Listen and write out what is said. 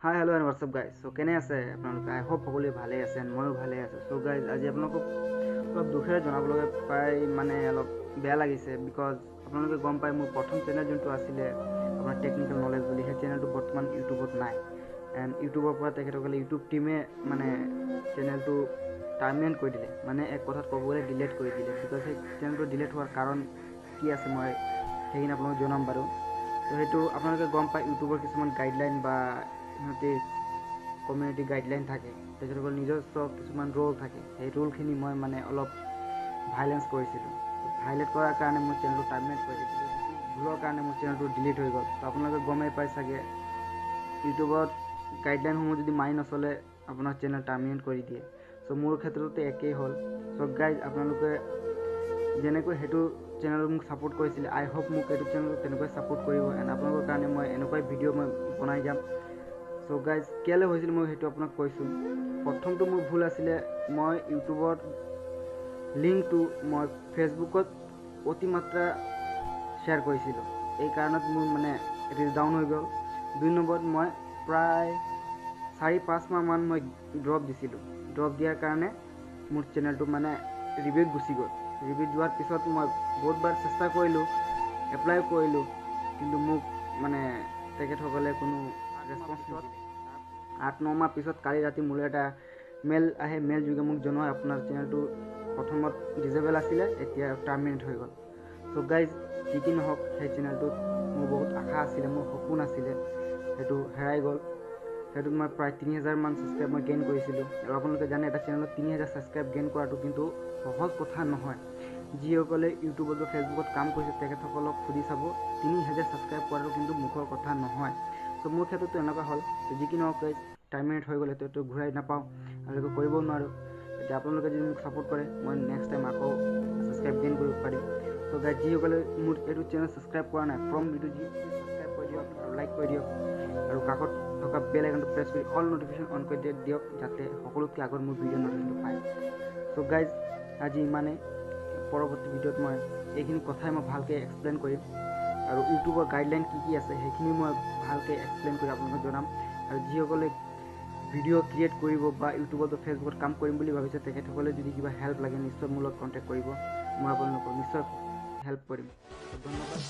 hi hello' and WhatsApp guys চ' কেনে আছে আপোনালোকে আই হোপ সকলোৱে ভালে আছে এণ্ড ময়ো ভালে আছোঁ চ' গাইজ আজি আপোনালোকক অলপ দুখেৰে জনাবলৈ পাই অলপ বেয়া লাগিছে বিকজ আপোনালোকে গম পায় মোৰ প্ৰথম চেনেল যোনটো আছিলে আপোনাৰ টেকনিকেল নলেজ বুলি সেই চেনেলটো বৰ্তমান ইউটিউবত নাই এণ্ড ইউটিউবৰ পৰা তেখেতসকলে ইউটিউব টীমে চেনেলটো টাৰ্মিনেট কৰি দিলে এক কথাত ক'ব গ'লে ডিলেট কৰি দিলে বিকজ সেই চেনেলটো ডিলেট হোৱাৰ কাৰণ কি আছে মই সেইখিনি আপোনালোকক জনাম বাৰু ত' সেইটো আপোনালোকে গম পায় ইউটিউবৰ কিছুমান গাইডলাইন বা সিহঁতে কমিউনিটি গাইডলাইন থাকে তেখেতসকলৰ নিজস্ব কিছুমান ৰোল থাকে সেই ৰোলখিনি মই অলপ ভাইলেঞ্চ কৰিছিলোঁ ভাইলেট কৰাৰ কাৰণে মোৰ চেনেলটো টাৰ্মিনেট কৰি দিছিলোঁ ভুলৰ কাৰণে মোৰ চেনেলটো ডিলিট হৈ গ'ল ত' আপোনালোকে গমেই পাই চাগে ইউটিউবত গাইডলাইনসমূহ যদি মানি নচলে আপোনাৰ চেনেল টাৰ্মিনেট কৰি দিয়ে চ' মোৰ ক্ষেত্ৰতো একেই হ'ল চ' গাইজ আপোনালোকে যেনেকৈ সেইটো চেনেল মোক ছাপোৰ্ট কৰিছিলে আই হোপ মোক এইটো চেনেল তেনেকৈ ছাপোৰ্ট কৰিব এণ্ড আপোনালোকৰ কাৰণে মই এনেকুৱাই ভিডিঅ' মই বনাই যাম চ' গাইজ কেলৈ হৈছিল মই সেইটো আপোনাক কৈছোঁ প্ৰথমটো মোৰ ভুল আছিলে মই ইউটিউবত লিংকটো মই ফেচবুকত অতিমাত্ৰা শ্বেয়াৰ কৰিছিলোঁ এই কাৰণত মোৰ ৰিচ ডাউন হৈ গ'ল 2 নম্বৰত মই প্ৰায় 4-5 মাহমান মই ড্ৰপ দিছিলোঁ ড্ৰপ দিয়াৰ কাৰণে মোৰ চেনেলটো ৰিভিউত গুচি গ'ল ৰিভিউত যোৱাৰ পিছত মই বহুতবাৰ চেষ্টা কৰিলোঁ এপ্লাই কৰিলোঁ কিন্তু মোক তেখেতসকলে কোনো ৰেছপন্স নিদিলে 8-9 মাহ পিছত কালি ৰাতি মোলৈ এটা মেইল আহে মেইল যোগে মোক জনোৱা আপোনাৰ চেনেলটো প্ৰথমত ডিজেবল আছিলে এতিয়া টাৰ্মিনেট হৈ গ'ল চ' গাইজ যি কি নহওক সেই চেনেলটোত মোৰ বহুত আশা আছিলে মোৰ সপোন আছিলে সেইটো হেৰাই গ'ল সেইটোত মই প্ৰায় 3000 মান ছাবস্ক্ৰাইব মই গেইন কৰিছিলোঁ আৰু আপোনালোকে জানে এটা চেনেলত 3000 ছাবস্ক্ৰাইব গেইন কৰাটো কিন্তু সহজ কথা নহয় যিসকলে ইউটিউবত বা ফেচবুকত কাম কৰিছে তেখেতসকলক সুধি চাব 3000 ছাবস্ক্ৰাইব কৰাটো কিন্তু মুখৰ কথা নহয় চ' মোৰ ক্ষেত্ৰতো এনেকুৱা হ'ল যি কি নহওক টাৰ্মিনেট হৈ গ'লে তো ঘূৰাই নাপাওঁ আৰু একো কৰিব নোৱাৰোঁ এতিয়া আপোনালোকে যদি মোক ছাপোৰ্ট কৰে মই নেক্সট টাইম আকৌ ছাবস্ক্ৰাইব গেইন কৰিব পাৰিম চ' গাইজ যিসকলে মোৰ এইটো চেনেল ছাবস্ক্ৰাইব কৰা নাই ফ্ৰম ভিডিঅ' ছাবস্ক্ৰাইব কৰি দিয়ক আৰু লাইক কৰি দিয়ক আৰু কাষত থকা বেল আইকনটো প্ৰেছ কৰি অল ন'টিফিকেশ্যন অন কৰি দিয়ক যাতে সকলোতকৈ আগত মোৰ ভিডিঅ' ন'টিফিকেশ্যনটো পায় চ' গাইজ আজি ইমানেই পৰৱৰ্তী ভিডিঅ'ত মই এইখিনি কথাই মই ভালকৈ এক্সপ্লেইন কৰিম আৰু ইউটিউবৰ গাইডলাইন কি আছে সেইখিনি মই ভালকৈ এক্সপ্লেইন কৰি আপোনালোকক জনাম আৰু যিসকলে ভিডিঅ' ক্ৰিয়েট কৰিব বা ইউটিউবত বা ফেচবুকত কাম কৰিম বুলি ভাবিছে তেখেতসকলে যদি কিবা হেল্প লাগে নিশ্চয় মোৰ লগত কণ্টেক্ট কৰিব মই আপোনালোকক নিশ্চয় হেল্প কৰিম ধন্যবাদ